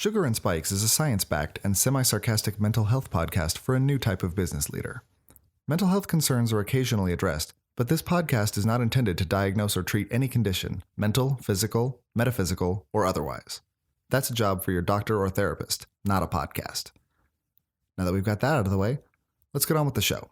Sugar and Spikes is a science-backed and semi-sarcastic mental health podcast for a new type of business leader. Mental health concerns are occasionally addressed, but this podcast is not intended to diagnose or treat any condition, mental, physical, metaphysical, or otherwise. That's a job for your doctor or therapist, not a podcast. Now that we've got that out of the way, let's get on with the show.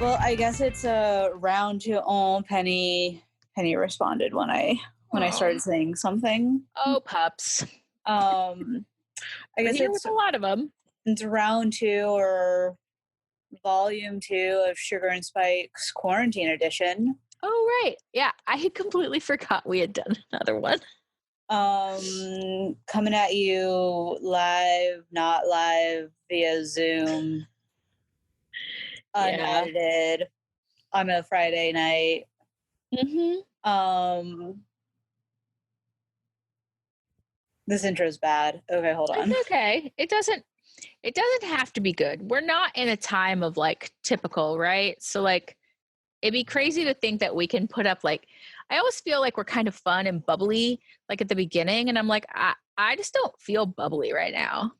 Well, I guess it's a round to Penny responded when I started saying something. Oh, pups. I guess it's a lot of them. It's round 2 or volume 2 of Sugar and Spike's quarantine edition. Oh, right. Yeah, I had completely forgot we had done another one. Coming at you live, not live, via Zoom. Unedited on a Friday night. This intro's bad. Okay, hold on. It's okay. It doesn't have to be good. We're not in a time of like typical, right? So like it'd be crazy to think that we can put up like, I always feel like we're kind of fun and bubbly like at the beginning, and I'm like, I just don't feel bubbly right now.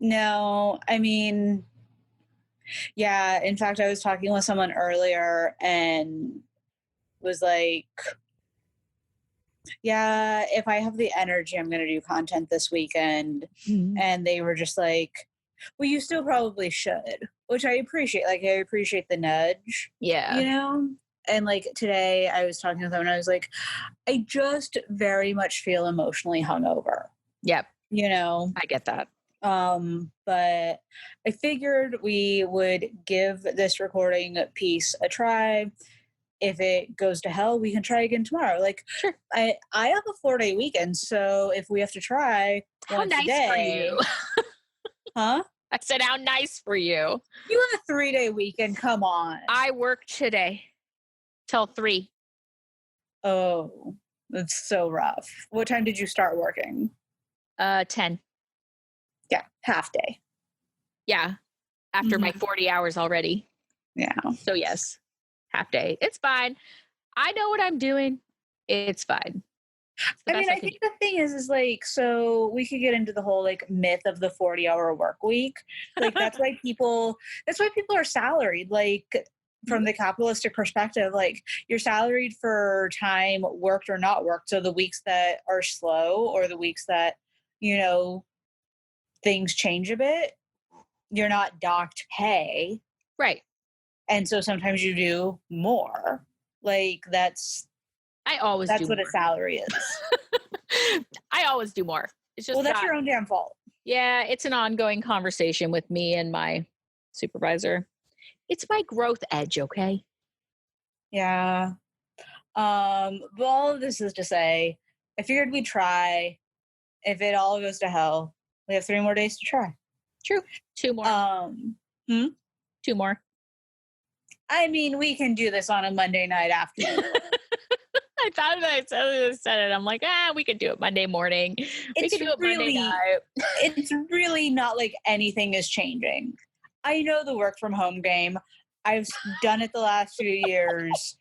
No, I mean, yeah, in fact, I was talking with someone earlier and was like, yeah, if I have the energy, I'm going to do content this weekend. And they were just like, well, you still probably should, which I appreciate. Like, I appreciate the nudge. Yeah. You know? And like today I was talking to them and I was like, I just very much feel emotionally hungover. Yep. You know? I get that. But I figured we would give this recording piece a try. If it goes to hell, we can try again tomorrow. Like, sure. I have a 4-day weekend, so if we have to try once a day, for you. Huh? I said, how nice for you. You have a 3-day weekend. Come on. I worked today till 3. Oh, that's so rough. What time did you start working? 10. Yeah, half day. Yeah, after my 40 hours already. Yeah. So yes, half day. It's fine. I know what I'm doing. It's fine. I mean, I think the thing is like, so we could get into the whole like myth of the 40-hour work week. Like that's why people are salaried. Like from the capitalistic perspective, like you're salaried for time worked or not worked. So the weeks that are slow or the weeks that, you know, things change a bit, you're not docked pay. Right. And so sometimes you do more. Like that's what a salary is. I always do more. It's just that's your own damn fault. Yeah, it's an ongoing conversation with me and my supervisor. It's my growth edge, okay? Yeah. But all of this is to say, I figured we'd try. If it all goes to hell, we have 3 more days to try. True. 2 more. 2 more. I mean, we can do this on a Monday night afternoon. I thought that I said it. I'm like, we could do it Monday morning. We could do it Monday night. It's really not like anything is changing. I know the work from home game. I've done it the last few years.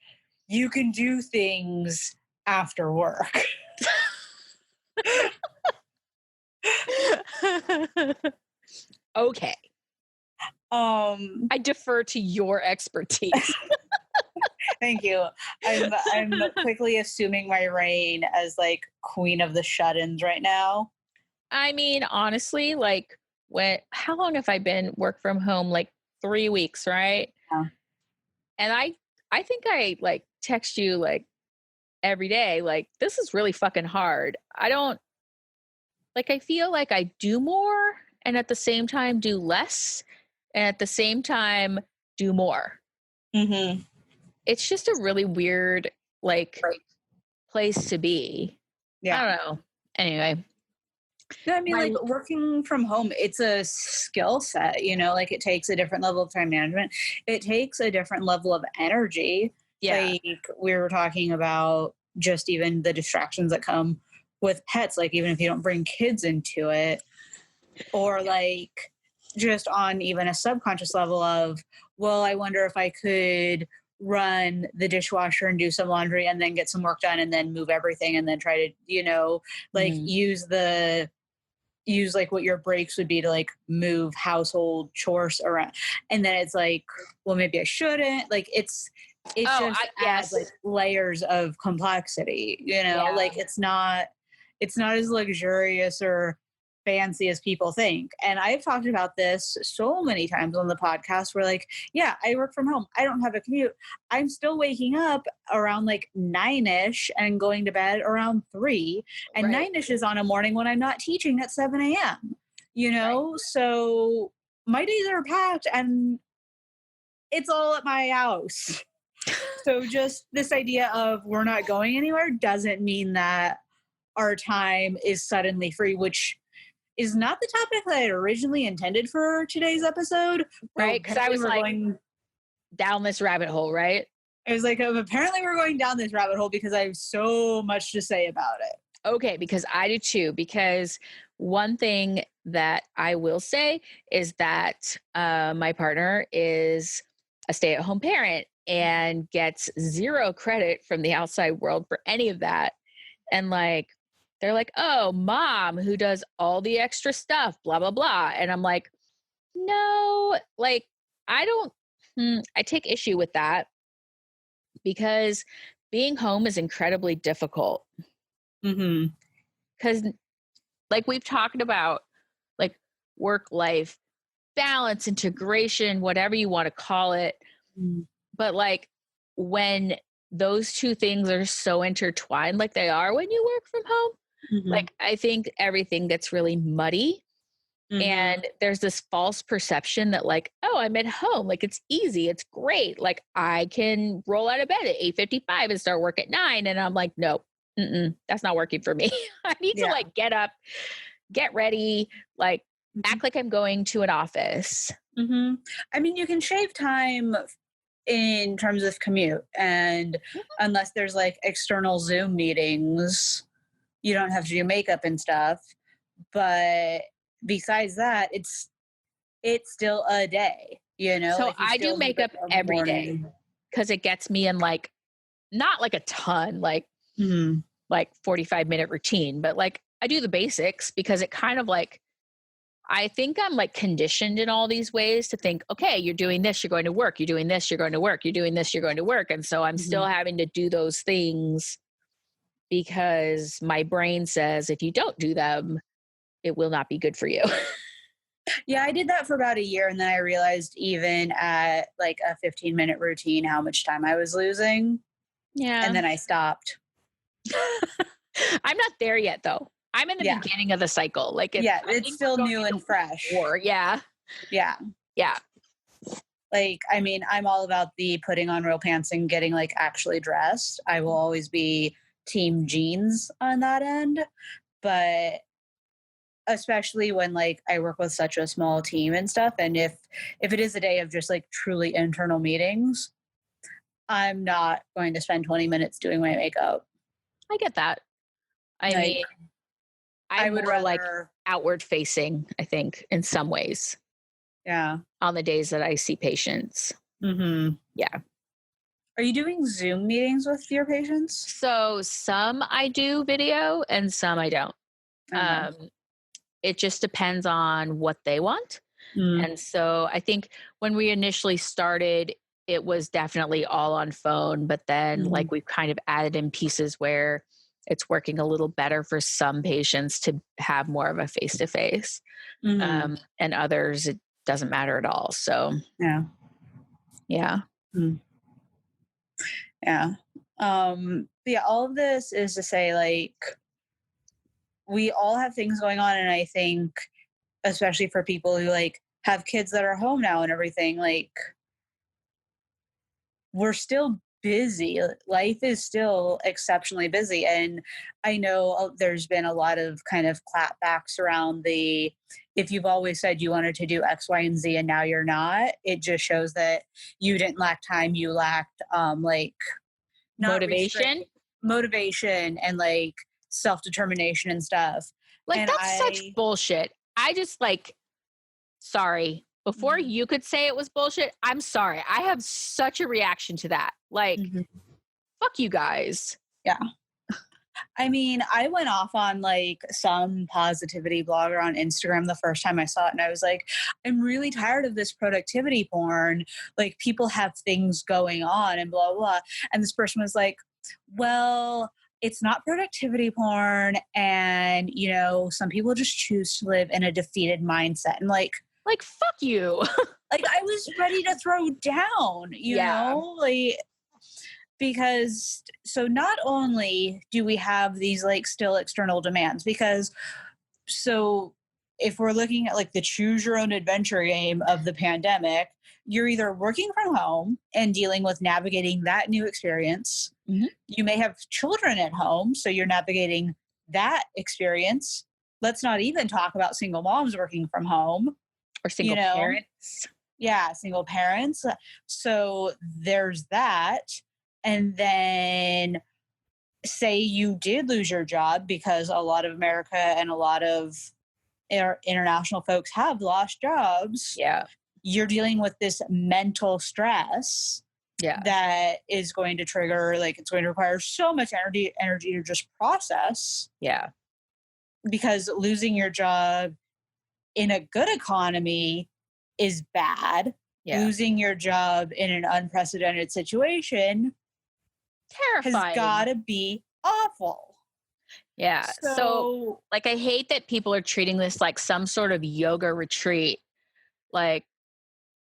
You can do things after work. Okay. I defer to your expertise. Thank you. I'm quickly assuming my reign as like queen of the shut-ins right now. I mean, honestly, like how long have I been work from home? Like 3 weeks, right? Yeah. And I think I like text you like every day, like this is really fucking hard. I feel like I do more and at the same time do less and at the same time do more. Mm-hmm. It's just a really weird, like, place to be. Yeah. I don't know. Anyway. No, I mean, like, working from home, it's a skill set, you know? Like, it takes a different level of time management. It takes a different level of energy. Yeah. Like we were talking about just even the distractions that come with pets, like even if you don't bring kids into it, or like just on even a subconscious level of, well, I wonder if I could run the dishwasher and do some laundry and then get some work done and then move everything and then try to, like use like what your breaks would be to like move household chores around. And then it's like, well, maybe I shouldn't. Like it just adds like layers of complexity, like it's not as luxurious or fancy as people think. And I've talked about this so many times on the podcast where like, yeah, I work from home. I don't have a commute. I'm still waking up around like 9ish and going to bed around 3. And 9ish is on a morning when I'm not teaching at 7 a.m. So my days are packed and it's all at my house. So just this idea of we're not going anywhere doesn't mean that our time is suddenly free, which is not the topic that I originally intended for today's episode. Right, because I was like going down this rabbit hole, right? I was like, apparently we're going down this rabbit hole because I have so much to say about it. Okay, because I do too. Because one thing that I will say is that my partner is a stay-at-home parent and gets 0 credit from the outside world for any of that. And like, they're like, oh, mom who does all the extra stuff, blah, blah, blah. And I'm like, no, like, I take issue with that because being home is incredibly difficult. Because like we've talked about, like work-life balance, integration, whatever you want to call it. But like when those two things are so intertwined like they are when you work from home, like I think everything gets really muddy. And there's this false perception that like, oh, I'm at home. Like it's easy. It's great. Like I can roll out of bed at 8:55 and start work at 9. And I'm like, no, that's not working for me. I need to like get up, get ready, like act like I'm going to an office. I mean, you can shave time in terms of commute, and unless there's like external Zoom meetings, you don't have to do makeup and stuff. But besides that, it's still a day, So I do makeup every day because it gets me in like, not like a ton, like 45-minute routine, but like I do the basics because it kind of like, I think I'm like conditioned in all these ways to think, okay, you're doing this, you're going to work, you're doing this, you're going to work, you're doing this, you're going to work. And so I'm still having to do those things because my brain says if you don't do them, it will not be good for you. Yeah, I did that for about a year. And then I realized even at like a 15-minute routine, how much time I was losing. Yeah. And then I stopped. I'm not there yet though. I'm in the beginning of the cycle. Like it's still new and fresh. Yeah. Like, I mean, I'm all about the putting on real pants and getting like actually dressed. I will always be team jeans on that end. But especially when like I work with such a small team and stuff. And if it is a day of just like truly internal meetings, I'm not going to spend 20 minutes doing my makeup. I get that. I mean, I would rather like outward facing, I think, in some ways. Yeah. On the days that I see patients. Yeah. Are you doing Zoom meetings with your patients? So some I do video and some I don't. It just depends on what they want. And so I think when we initially started, it was definitely all on phone, but then like we've kind of added in pieces where it's working a little better for some patients to have more of a face-to-face. And others, it doesn't matter at all. So yeah. All of this is to say like, we all have things going on. And I think, especially for people who like have kids that are home now and everything, like we're still busy. Life is still exceptionally busy. And I know there's been a lot of kind of clapbacks around if you've always said you wanted to do X, Y, and Z and now you're not, it just shows that you didn't lack time. You lacked like not motivation and like self-determination and stuff. Like, And that's such bullshit. I just like, sorry, before you could say it was bullshit, I'm sorry. I have such a reaction to that. Like, fuck you guys. Yeah. I mean, I went off on like some positivity blogger on Instagram the first time I saw it. And I was like, I'm really tired of this productivity porn. Like, people have things going on and blah, blah. And this person was like, well, it's not productivity porn. And, you know, some people just choose to live in a defeated mindset. And like, fuck you. like, I was ready to throw down, you know, like, because so not only do we have these like still external demands, because so if we're looking at like the choose your own adventure game of the pandemic, you're either working from home and dealing with navigating that new experience. You may have children at home, so you're navigating that experience. Let's not even talk about single moms working from home or single parents. Yeah, single parents. So there's that. And then say you did lose your job, because a lot of America and a lot of international folks have lost jobs. Yeah. You're dealing with this mental stress that is going to trigger, like, it's going to require so much energy to just process. Yeah. Because losing your job in a good economy is bad. Yeah. Losing your job in an unprecedented situation terrifying. Has got to be awful. Yeah. So, like, I hate that people are treating this like some sort of yoga retreat. Like,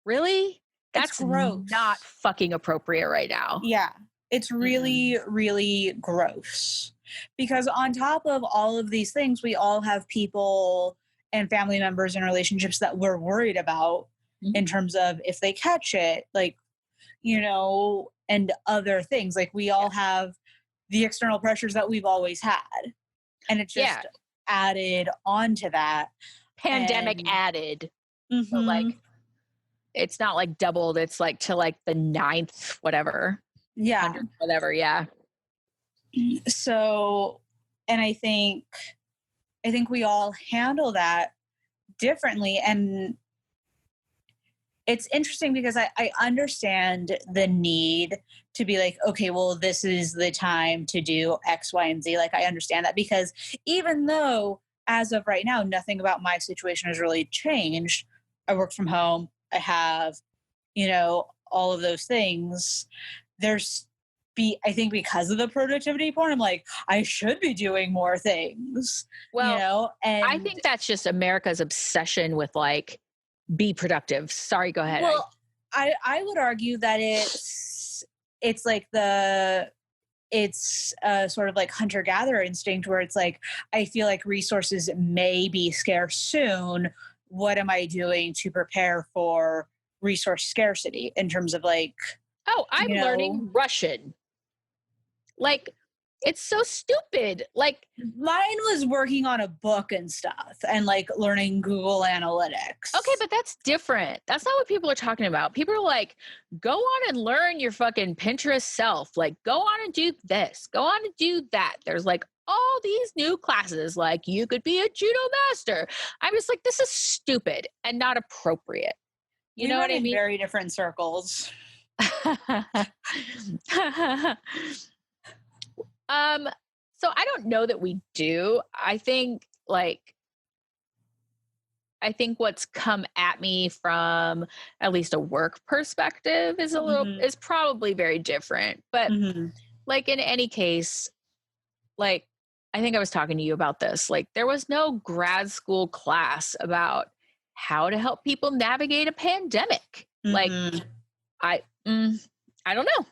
really? That's gross. Not fucking appropriate right now. Yeah. It's really, really gross. Because on top of all of these things, we all have people and family members and relationships that we're worried about in terms of if they catch it, like, you know, and other things. Like, we all have the external pressures that we've always had. And it just added onto that. Pandemic added. So, like, it's not like doubled. It's like to like the 9th, whatever. Yeah. Whatever. Yeah. So, and I think we all handle that differently. And it's interesting because I understand the need to be like, okay, well, this is the time to do X, Y, and Z. Like, I understand that, because even though as of right now, nothing about my situation has really changed. I work from home. I have, you know, all of those things. I think because of the productivity porn, I'm like, I should be doing more things. Well, you know, and I think that's just America's obsession with like, be productive. Sorry, go ahead. Well, I would argue that it's like it's a sort of like hunter-gatherer instinct where it's like, I feel like resources may be scarce soon. What am I doing to prepare for resource scarcity in terms of like, I'm learning Russian. Like, it's so stupid. Like, mine was working on a book and stuff and like learning Google Analytics. Okay, but that's different. That's not what people are talking about. People are like, go on and learn your fucking Pinterest self. Like, go on and do this. Go on and do that. There's like all these new classes. Like, you could be a judo master. I'm just like, this is stupid and not appropriate. You know what I mean? Very different circles. So I don't know that we do. I think what's come at me from at least a work perspective is is probably very different. But like, in any case, like, I think I was talking to you about this. Like, there was no grad school class about how to help people navigate a pandemic. Like, I don't know.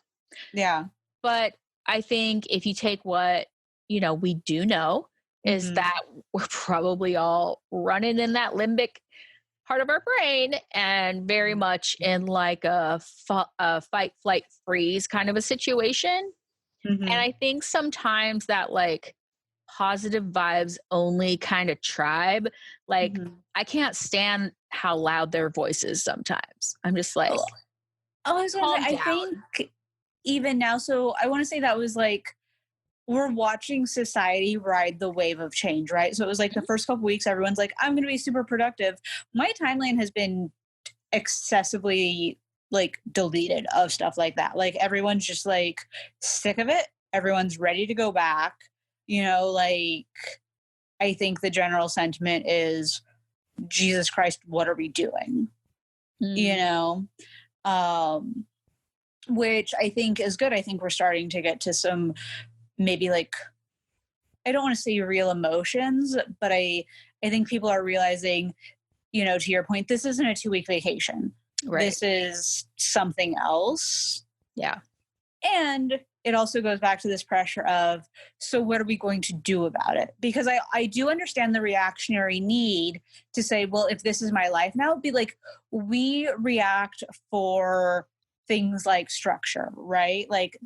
Yeah. But I think if you take what, you know, we do know is that we're probably all running in that limbic part of our brain and very much in like a fight, flight, freeze kind of a situation. And Mm-hmm. I think sometimes that like positive vibes only kind of tribe, like Mm-hmm. I can't stand how loud their voice is sometimes. I'm just like, Oh, I was going to say, calm I down. think even now, so I want to say that was like, we're watching society ride the wave of change, right? So it was like the first couple weeks, everyone's like, I'm going to be super productive. My timeline has been excessively like deleted of stuff like that. Like everyone's just like sick of it. Everyone's ready to go back. You know, like I think the general sentiment is, Jesus Christ, what are we doing? You know, um, which I think is good. I think we're starting to get to some maybe like, I don't want to say real emotions, but I think people are realizing, you know, to your point, this isn't a 2-week vacation. Right. This is something else. Yeah. And it also goes back to this pressure of, so what are we going to do about it? Because I do understand the reactionary need to say, well, if this is my life now, it'd be like, we react for things like structure, right? Like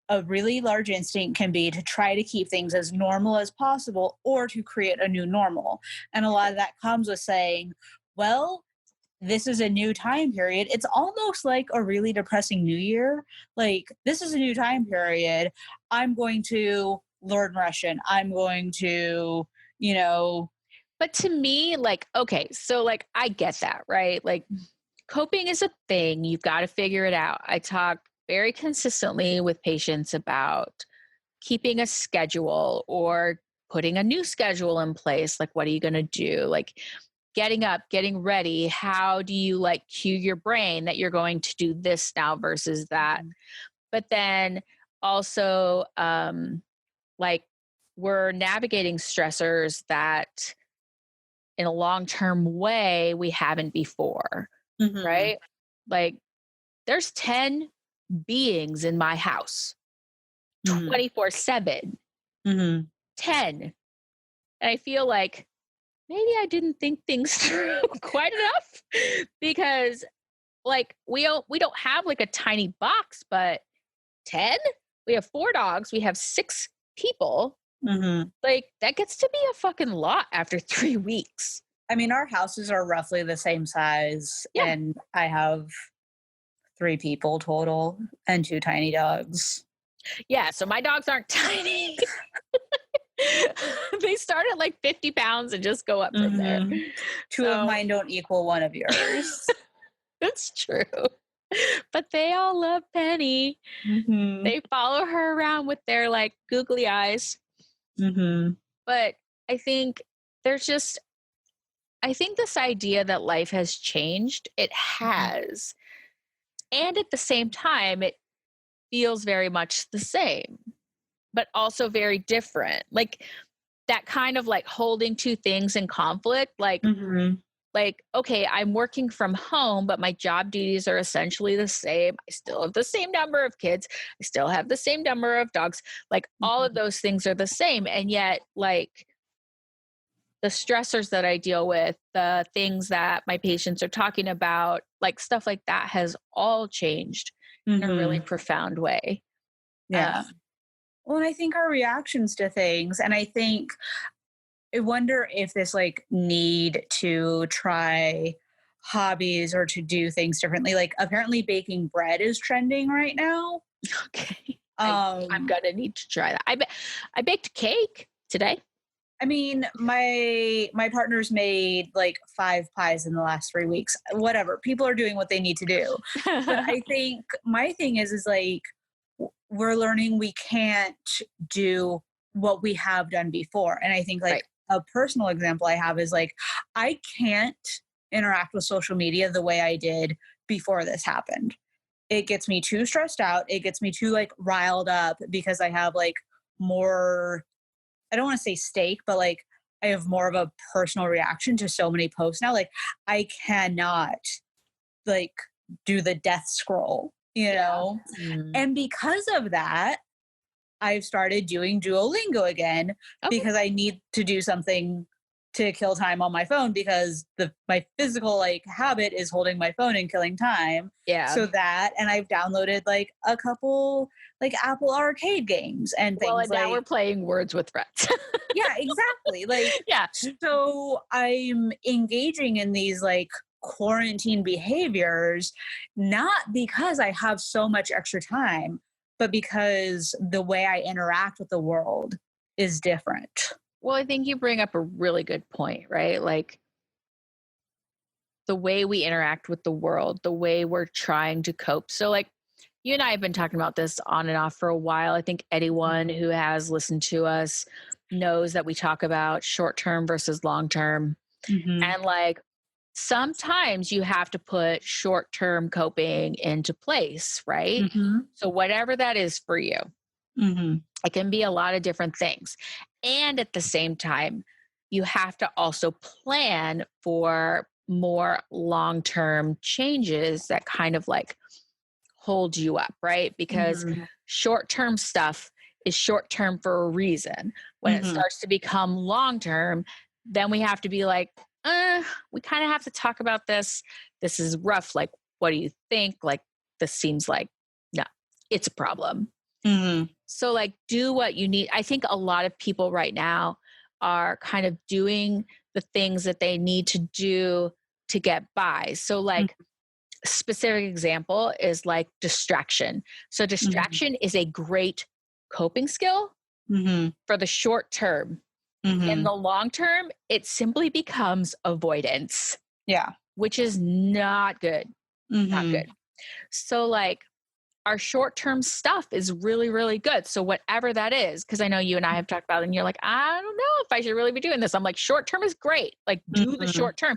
a really large instinct can be to try to keep things as normal as possible or to create a new normal. And a lot of that comes with saying, well, this is a new time period. It's almost like a really depressing new year. Like, this is a new time period. I'm going to learn Russian. I'm going to, you know. But to me, like, okay, so like I get that, right? Like coping is a thing. You've got to figure it out. I talk very consistently with patients about keeping a schedule or putting a new schedule in place. Like, what are you going to do? Like, getting up, getting ready. How do you like cue your brain that you're going to do this now versus that? But then also, like, we're navigating stressors that in a long-term way we haven't before, right? Like, there's 10 beings in my house 24/7. 10. And I feel like maybe I didn't think things through quite enough because like we don't have like a tiny box, but 10? We have 4 dogs, we have 6 people. Like that gets to be a fucking lot after 3 weeks. I mean, our houses are roughly the same size, and I have 3 people total and 2 tiny dogs. Yeah, so my dogs aren't tiny. They start at like 50 pounds and just go up from there. 2 of mine don't equal 1 of yours. That's true. But they all love Penny. They follow her around with their like googly eyes. But I think there's just, I think this idea that life has changed, it has. And at the same time, it feels very much the same, but also very different. Like that kind of like holding two things in conflict, like, okay, I'm working from home, but my job duties are essentially the same. I still have the same number of kids. I still have the same number of dogs. Like all of those things are the same. And yet like the stressors that I deal with, the things that my patients are talking about, like stuff like that has all changed in a really profound way. Yeah. Well, and I think our reactions to things, and I wonder if this like need to try hobbies or to do things differently. Like apparently baking bread is trending right now. Okay. I'm gonna need to try that. I baked a cake today. I mean, my partner's made like 5 pies in the last 3 weeks. Whatever. People are doing what they need to do. But I think my thing is like we're learning we can't do what we have done before. And I think like a personal example I have is like I can't interact with social media the way I did before this happened. It gets me too stressed out. It gets me too like riled up because I have like more, I don't want to say stake, but like I have more of a personal reaction to so many posts now. Like I cannot like do the death scroll, you know? And because of that, I've started doing Duolingo again because I need to do something to kill time on my phone because my physical like habit is holding my phone and killing time. Yeah. So that, and I've downloaded like a couple like Apple Arcade games and things. Well, and now like, we're playing Words with Friends. yeah, exactly. Like, yeah. So I'm engaging in these like quarantine behaviors, not because I have so much extra time, but because the way I interact with the world is different. Well, I think you bring up a really good point, right? Like the way we interact with the world, the way we're trying to cope. So, like, you and I have been talking about this on and off for a while. I think anyone who has listened to us knows that we talk about short term versus long term. Mm-hmm. And like sometimes you have to put short term coping into place, right? Mm-hmm. So, whatever that is for you, Mm-hmm. it can be a lot of different things. And at the same time, you have to also plan for more long term changes that kind of like hold you up, right? Because short term stuff is short term for a reason. When it starts to become long term, then we have to be like, we kind of have to talk about this. This is rough. Like, what do you think? Like, this seems like, no, it's a problem. So, like, do what you need. I think a lot of people right now are kind of doing the things that they need to do to get by. So, like, specific example is like distraction. So distraction is a great coping skill for the short term. In the long term, it simply becomes avoidance. Yeah. Which is not good. Not good. So like our short-term stuff is really, really good. So whatever that is, because I know you and I have talked about it and you're like, I don't know if I should really be doing this. I'm like, short-term is great. Like do the short term.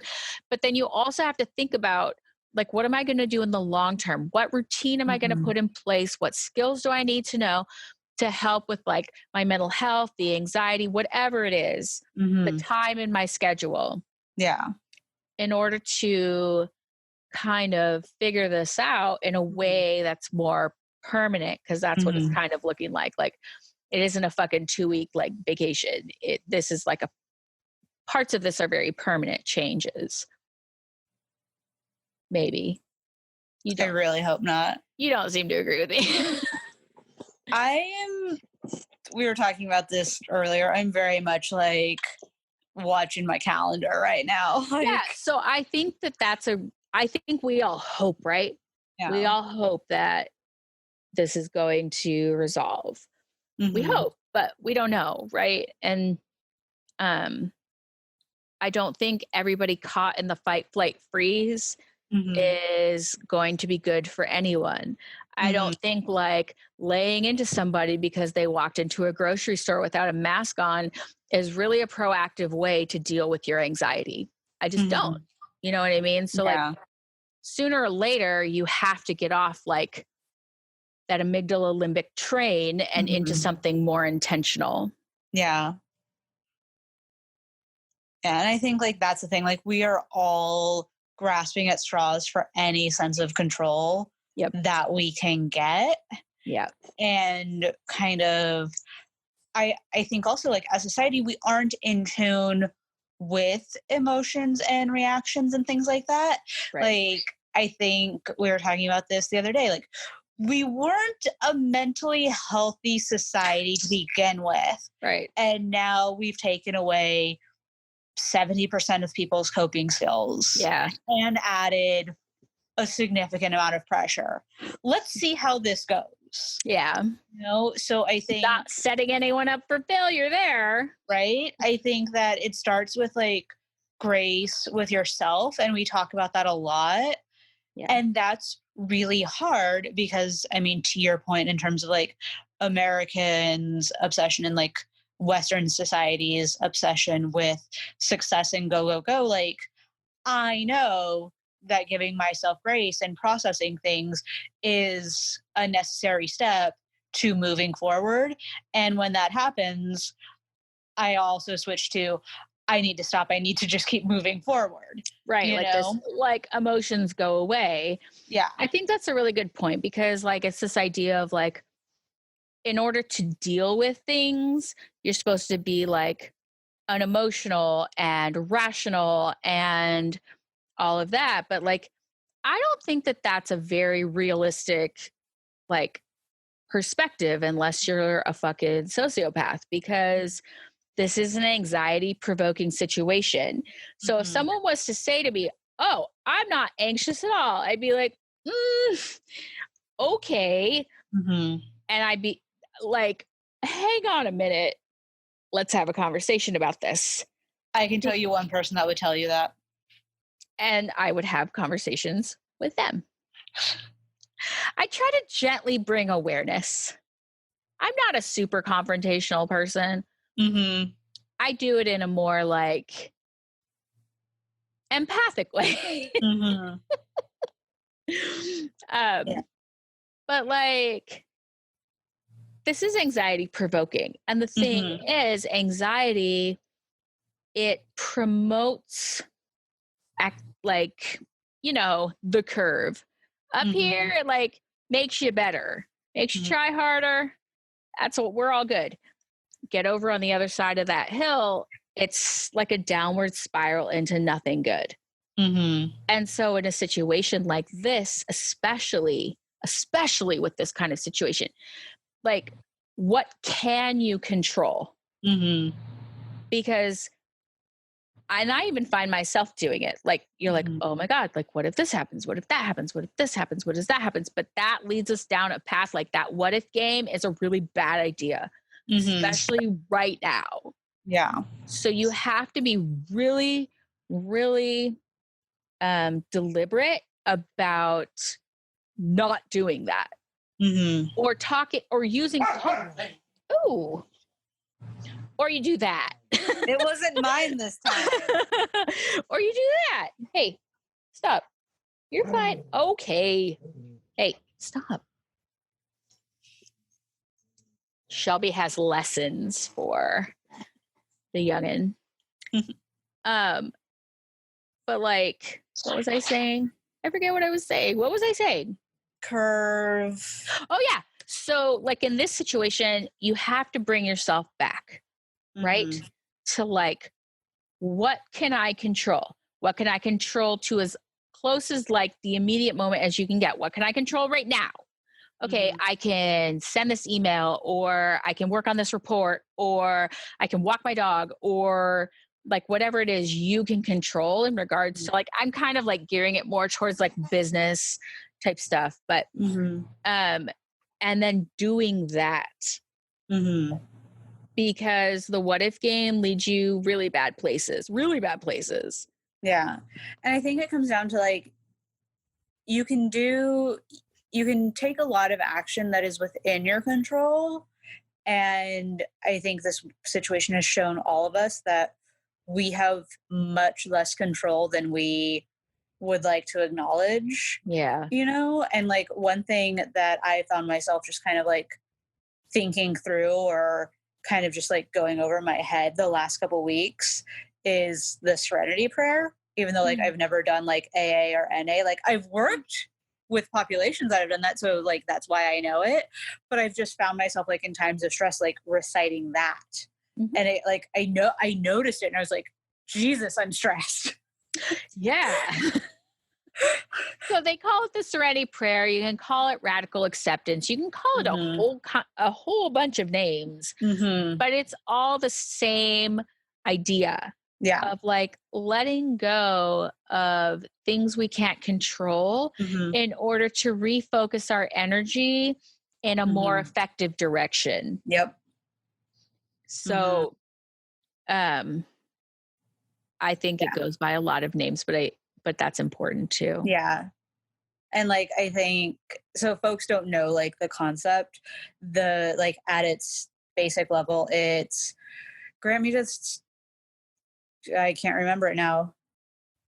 But then you also have to think about like, what am I going to do in the long term? What routine am I going to put in place? What skills do I need to know to help with like my mental health, the anxiety, whatever it is, the time in my schedule. Yeah. In order to kind of figure this out in a way that's more permanent, because that's what it's kind of looking like. Like it isn't a fucking 2-week like vacation. This is like parts of this are very permanent changes. Maybe. I really hope not. You don't seem to agree with me. We were talking about this earlier. I'm very much like watching my calendar right now. Like, yeah. So I think I think we all hope, right? Yeah. We all hope that this is going to resolve. We hope, but we don't know, right? And I don't think everybody caught in the fight, flight, freeze is going to be good for anyone. I don't think like laying into somebody because they walked into a grocery store without a mask on is really a proactive way to deal with your anxiety. I just don't. You know what I mean? So like sooner or later you have to get off like that amygdala limbic train and into something more intentional. Yeah. And I think like that's the thing. Like we are all grasping at straws for any sense of control that we can get. Yeah. And kind of I think also like as a society we aren't in tune with emotions and reactions and things like that. Right. Like I think we were talking about this the other day. Like we weren't a mentally healthy society to begin with. Right. And now we've taken away 70% of people's coping skills. Yeah. And added a significant amount of pressure. Let's see how this goes. Yeah. You know, so I think not setting anyone up for failure there. Right. I think that it starts with like grace with yourself. And we talk about that a lot. Yeah. And that's really hard because, I mean, to your point, in terms of like Americans' obsession and like Western society's obsession with success and go, go, go, like I know that giving myself grace and processing things is a necessary step to moving forward. And when that happens, I also switch to I need to stop. I need to just keep moving forward. Right. Like this, like emotions go away. Yeah. I think that's a really good point because like it's this idea of like in order to deal with things, you're supposed to be like unemotional and rational and all of that. But like, I don't think that that's a very realistic, like, perspective unless you're a fucking sociopath, because this is an anxiety provoking situation. So if someone was to say to me, "Oh, I'm not anxious at all," I'd be like, okay. And I'd be like, hang on a minute. Let's have a conversation about this. I can tell you one person that would tell you that. And I would have conversations with them. I try to gently bring awareness. I'm not a super confrontational person. I do it in a more like empathic way. But like, this is anxiety provoking. And the thing is, anxiety, it promotes like, you know, the curve. Up here, it like makes you better, makes you try harder. That's what we're all good. Get over on the other side of that hill, it's like a downward spiral into nothing good. And so in a situation like this, especially with this kind of situation, like, what can you control? Because I even find myself doing it. Like, you're like, oh my God, like, what if this happens? What if that happens? What if this happens? What if that happens? But that leads us down a path like that. What if game is a really bad idea, especially right now. Yeah. So you have to be really, really deliberate about not doing that. Or talking or using. Ooh. Or you do that. It wasn't mine this time. Or you do that. Hey, stop. You're fine. Okay. Hey, stop. Shelby has lessons for the youngin'. But like, what was I saying? I forget what I was saying. What was I saying? Curve. Oh yeah. So like in this situation, you have to bring yourself back, right? To like, what can I control? What can I control to as close as like the immediate moment as you can get? What can I control right now? Okay, I can send this email, or I can work on this report, or I can walk my dog, or like whatever it is you can control in regards to like, I'm kind of like gearing it more towards like business type stuff, but and then doing that. Because the what if game leads you really bad places. Yeah. And I think it comes down to like, you can take a lot of action that is within your control. And I think this situation has shown all of us that we have much less control than we would like to acknowledge. Yeah. You know, and like one thing that I found myself just kind of like thinking through, or kind of just like going over my head the last couple of weeks, is the Serenity Prayer. Even though like I've never done like AA or NA, like I've worked with populations that have done that, so like that's why I know it. But I've just found myself like in times of stress, like reciting that, and it like I noticed it, and I was like, Jesus, I'm stressed. Yeah. So they call it the Serenity Prayer. You can call it radical acceptance. You can call it a whole bunch of names, but it's all the same idea. Yeah. Of like letting go of things we can't control in order to refocus our energy in a more effective direction. Yep. So I think it goes by a lot of names, but that's important too. Yeah. And like, I think, so folks don't know like the concept, the like at its basic level, it's grant me just, I can't remember it now.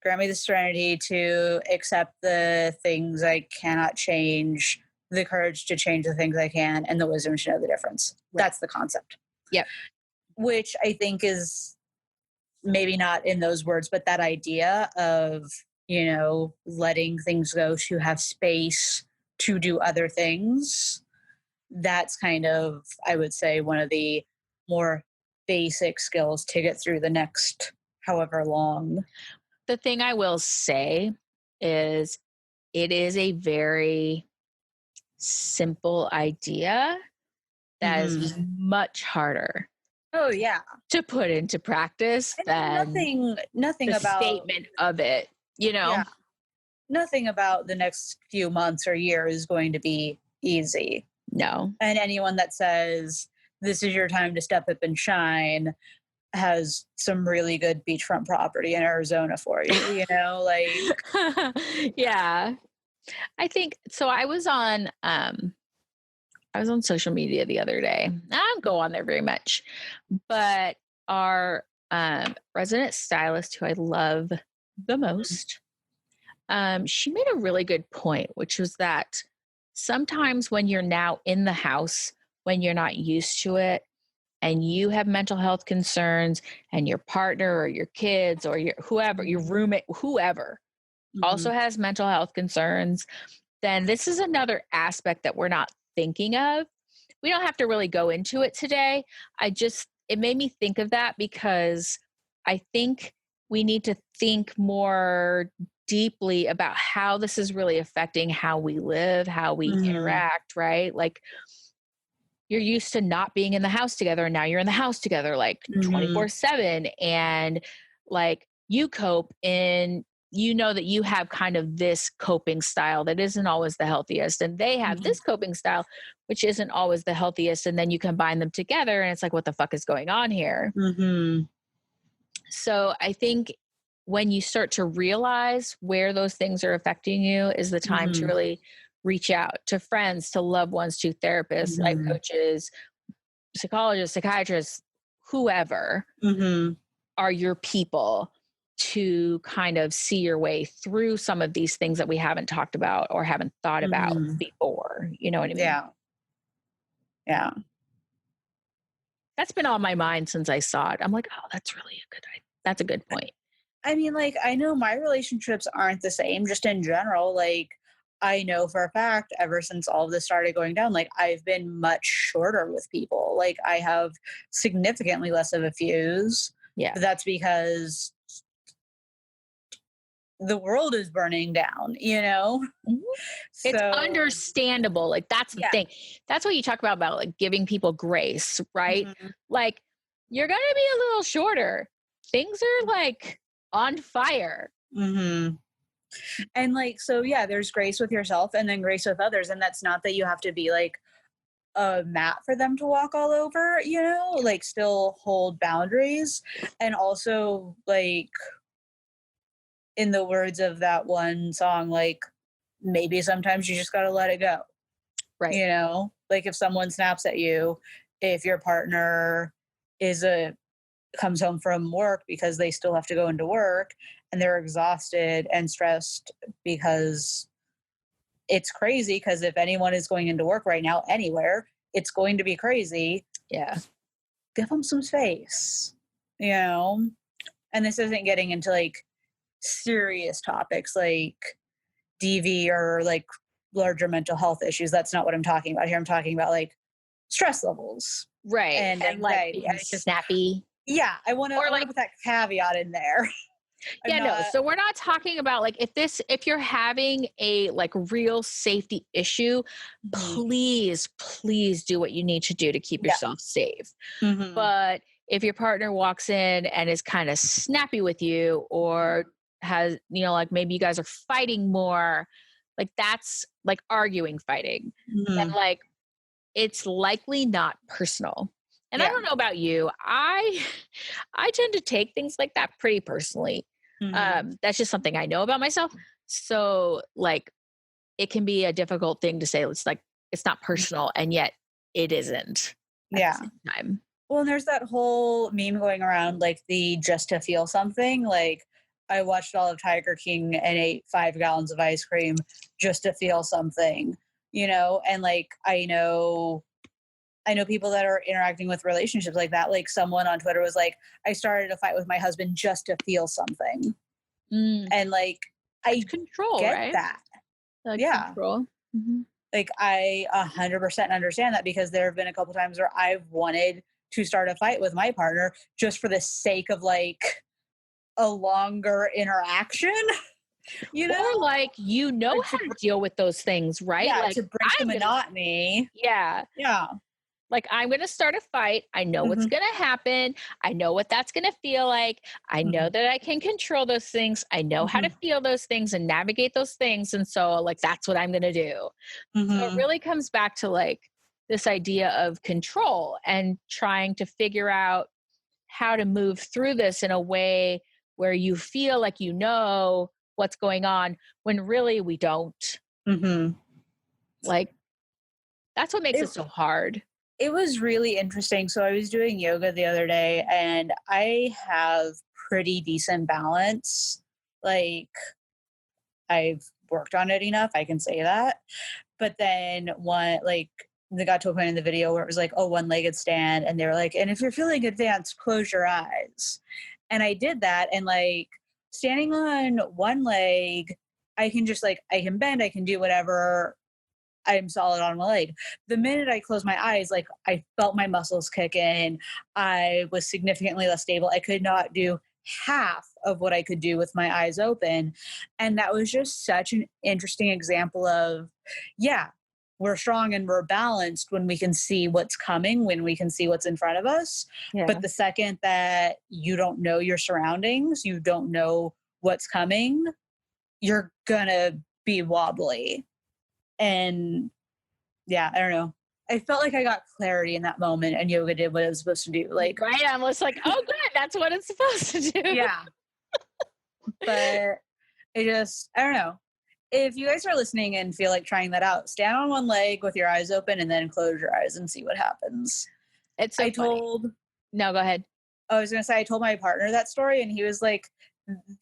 Grant me the serenity to accept the things I cannot change, the courage to change the things I can, and the wisdom to know the difference. Right. That's the concept. Yep. Which I think is maybe not in those words, but that idea of, you know, letting things go to have space to do other things. That's kind of, I would say, one of the more basic skills to get through the next however long. The thing I will say is it is a very simple idea that is much harder Oh yeah. to put into practice than nothing the about statement of it, you know? Yeah. Nothing about the next few months or years is going to be easy. No. And anyone that says this is your time to step up and shine has some really good beachfront property in Arizona for you, you know, like Yeah. I think so. I was on social media the other day. I don't go on there very much, but our resident stylist, who I love the most, she made a really good point, which was that sometimes when you're now in the house, when you're not used to it, and you have mental health concerns, and your partner or your kids or your whoever, your roommate, whoever also has mental health concerns, then this is another aspect that we're not thinking of. We don't have to really go into it today. It made me think of that because I think we need to think more deeply about how this is really affecting how we live, how we interact, right? Like you're used to not being in the house together and now you're in the house together like 24/7, and like you cope in, you know, that you have kind of this coping style that isn't always the healthiest, and they have this coping style which isn't always the healthiest, and then you combine them together and it's like, what the fuck is going on here? So I think when you start to realize where those things are affecting you is the time to really reach out to friends, to loved ones, to therapists, life coaches, psychologists, psychiatrists, whoever are your people to kind of see your way through some of these things that we haven't talked about or haven't thought about before. You know what I mean? Yeah. Yeah. That's been on my mind since I saw it. I'm like, oh, that's really that's a good point. I mean, like, I know my relationships aren't the same just in general. Like, I know for a fact, ever since all of this started going down, like, I've been much shorter with people. Like, I have significantly less of a fuse. Yeah. But that's because the world is burning down, you know? It's understandable. Like, that's the thing. That's what you talk about like giving people grace, right? Like, you're going to be a little shorter. Things are like on fire. And like, so yeah, there's grace with yourself and then grace with others. And that's not that you have to be like a mat for them to walk all over, you know, like still hold boundaries. And also, like, in the words of that one song, like, maybe sometimes you just got to let it go. Right. You know, like if someone snaps at you, if your partner comes home from work because they still have to go into work and they're exhausted and stressed because it's crazy, because if anyone is going into work right now anywhere, it's going to be crazy. Yeah. Give them some space, you know? And this isn't getting into like serious topics like DV or like larger mental health issues. That's not what I'm talking about here. I'm talking about like stress levels. Right. And like being snappy. Yeah. I want to put that caveat in there. So we're not talking about like if you're having a like real safety issue, please do what you need to do to keep yourself safe. But if your partner walks in and is kind of snappy with you, or has, you know, like maybe you guys are fighting more, like that's like arguing, fighting, and like it's likely not personal. And I don't know about you. I tend to take things like that pretty personally. That's just something I know about myself. So like it can be a difficult thing to say. It's like, it's not personal, and yet it isn't at the same time. Well, and there's that whole meme going around, like the just to feel something. Like, I watched all of Tiger King and ate 5 gallons of ice cream just to feel something, you know? And like, I know people that are interacting with relationships like that. Like someone on Twitter was like, I started a fight with my husband just to feel something. And like, I control, get right? that. Like control. Like I 100% understand that, because there have been a couple times where I've wanted to start a fight with my partner just for the sake of like a longer interaction, you know? Or like, you know Or how to deal with those things, right? yeah, Like to break the I'm gonna, monotony. yeah. Yeah. Like, I'm going to start a fight. I know what's Mhm, going to happen. I know what that's going to feel like. I know mhm, that I can control those things. I know how to mhm, feel those things and navigate those things. And so, like, that's what I'm going to do. So, it mhm, really comes back to like this idea of control and trying to figure out how to move through this in a way where you feel like you know what's going on when really we don't. mhm. Like, that's what makes It it so hard. it was really interesting. So I was doing yoga the other day and I have pretty decent balance. Like I've worked on it enough, I can say that. But then one like they got to a point in the video where it was like, oh, one-legged stand. And they were like, and if you're feeling advanced, close your eyes. And I did that. And like standing on one leg, I can just like, I can bend, I can do whatever. I'm solid on my leg. The minute I closed my eyes, like I felt my muscles kick in. I was significantly less stable. I could not do half of what I could do with my eyes open. And that was just such an interesting example of, yeah, we're strong and we're balanced when we can see what's coming, when we can see what's in front of us. Yeah. But the second that you don't know your surroundings, you don't know what's coming, you're gonna be wobbly. And yeah, I don't know. I felt like I got clarity in that moment and yoga did what it was supposed to do. Like, Right? I'm just like, oh, good. That's what it's supposed to do. yeah, but I don't know. If you guys are listening and feel like trying that out, stand on one leg with your eyes open and then close your eyes and see what happens. It's so I funny. told, No, go ahead. I was going to say, I told my partner that story and he was like,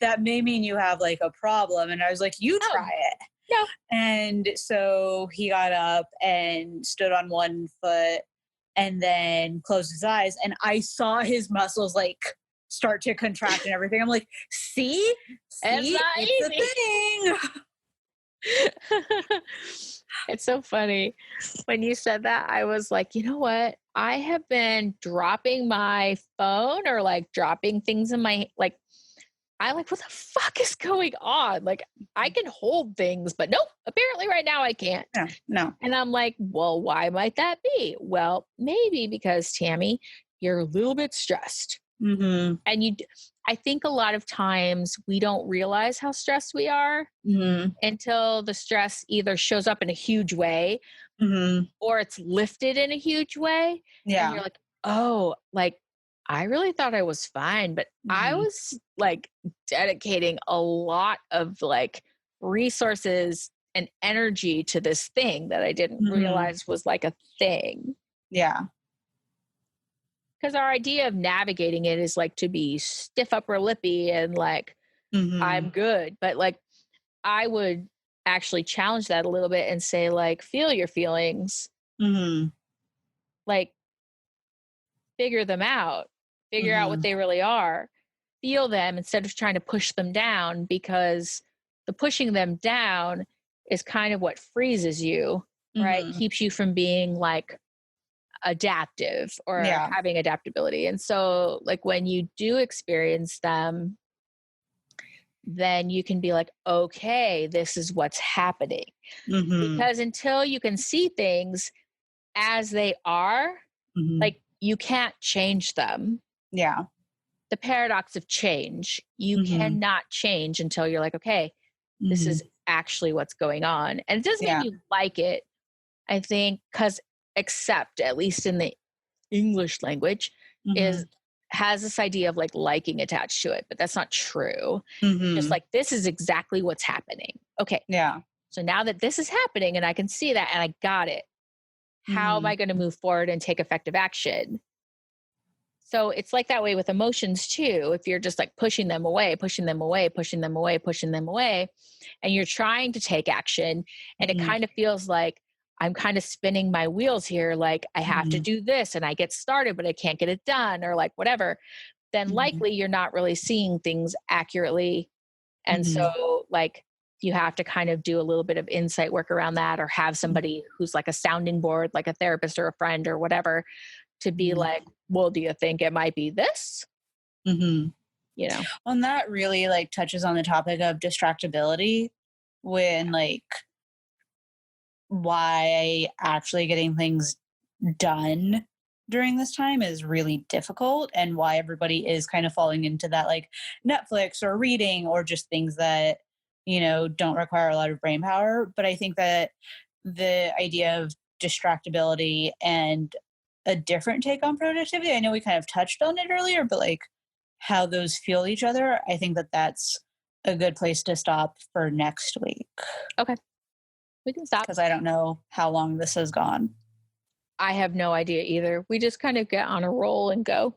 that may mean you have like a problem. And I was like, you Oh, try it. no. And so he got up and stood on one foot and then closed his eyes. And I saw his muscles like start to contract and everything. I'm like, see, It's not it's a thing. It's so funny. When you said that, I was like, you know what? I have been dropping my phone or like dropping things in my like I like what the fuck is going on? Like I can hold things, but nope, apparently right now I can't. No, no. And I'm like, well, why might that be? Well, maybe because Tammy, you're a little bit stressed. Mm-hmm. And I think a lot of times we don't realize how stressed we are Mm-hmm. until the stress either shows up in a huge way Mm-hmm. or it's lifted in a huge way. And Yeah. you're like, oh, like I really thought I was fine, but I Mm-hmm. was like dedicating a lot of like resources and energy to this thing that I didn't Mm-hmm. realize was like a thing. Yeah. Because our idea of navigating it is like to be stiff upper lippy and like, Mm-hmm. I'm good. But like, I would actually challenge that a little bit and say, like, feel your feelings, Mm-hmm. like, figure them out, figure out what Mm-hmm. they really are, feel them instead of trying to push them down because the pushing them down is kind of what freezes you, right? Mm-hmm. Keeps you from being like adaptive or Yeah. having adaptability. And so, like, when you do experience them, then you can be like, okay, this is what's happening. Mm-hmm. Because until you can see things as they are, Mm-hmm. like you can't change them. Yeah. The paradox of change, you Mm-hmm. cannot change until you're like, okay, this Mm-hmm. is actually what's going on. And it doesn't mean Yeah. you like it, I think, because except at least in the English language, Mm-hmm. is has this idea of like liking attached to it, but that's not true. Just Mm-hmm. like this is exactly what's happening. Okay. Yeah. So now that this is happening and I can see that and I got it, how am Mm-hmm. I going to move forward and take effective action? So it's like that way with emotions too. If you're just like pushing them away, pushing them away, pushing them away, pushing them away, and you're trying to take action, and it Mm-hmm. kind of feels like I'm kind of spinning my wheels here. Like I have to Mm-hmm. do this and I get started, but I can't get it done, or like whatever, then Mm-hmm. likely you're not really seeing things accurately. And Mm-hmm. so, like, you have to kind of do a little bit of insight work around that or have somebody who's like a sounding board, like a therapist or a friend or whatever, to be like, well, do you think it might be this? Mm-hmm. You know? And that really like touches on the topic of distractibility when like why actually getting things done during this time is really difficult and why everybody is kind of falling into that like Netflix or reading or just things that, you know, don't require a lot of brain power. But I think that the idea of distractibility and a different take on productivity, I know we kind of touched on it earlier, but like how those fuel each other, I think that that's a good place to stop for next week. Okay. We can stop. Because I don't know how long this has gone. I have no idea either. We just kind of get on a roll and go.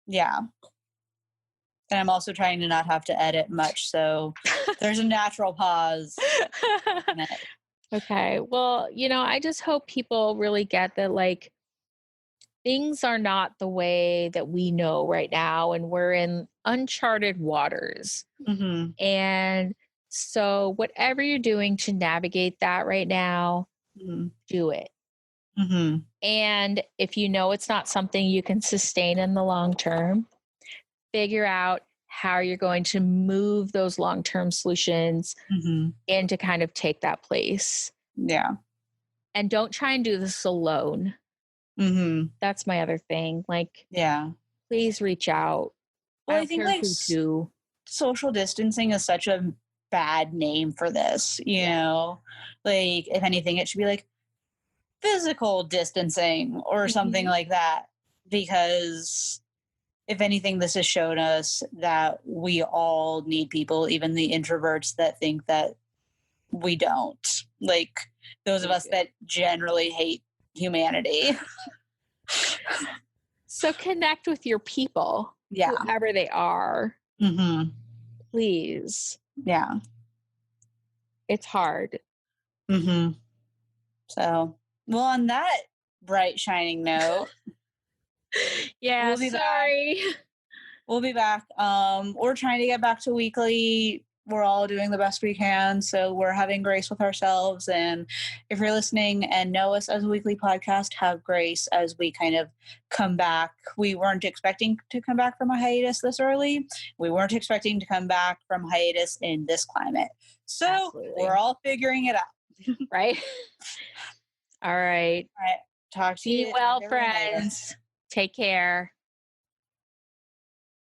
Yeah. And I'm also trying to not have to edit much. So there's a natural pause. Okay. Well, you know, I just hope people really get that, like, things are not the way that we know right now, and we're in uncharted waters. Mm-hmm. And so, whatever you're doing to navigate that right now, do it. Mm-hmm. And if you know it's not something you can sustain in the long term, figure out how you're going to move those long-term solutions and to kind of take that place. Yeah. And don't try and do this alone. That's my other thing. Like, yeah, please reach out. Well, I think like social distancing is such a bad name for this, you know, like if anything, it should be like physical distancing or something like that, because if anything, this has shown us that we all need people, even the introverts that think that we don't, like those of us that generally hate humanity. So connect with your people, whoever they are. Please. Yeah. It's hard. So, well, on that bright, shining note, yeah, sorry. We'll be back. We're trying to get back to weekly. We're all doing the best we can. So we're having grace with ourselves. And if you're listening and know us as a weekly podcast, have grace as we kind of come back. We weren't expecting to come back from a hiatus this early. We weren't expecting to come back from hiatus in this climate. So we're all figuring it out. Right? All right. All right. Talk to you. Be well, friends. Take care.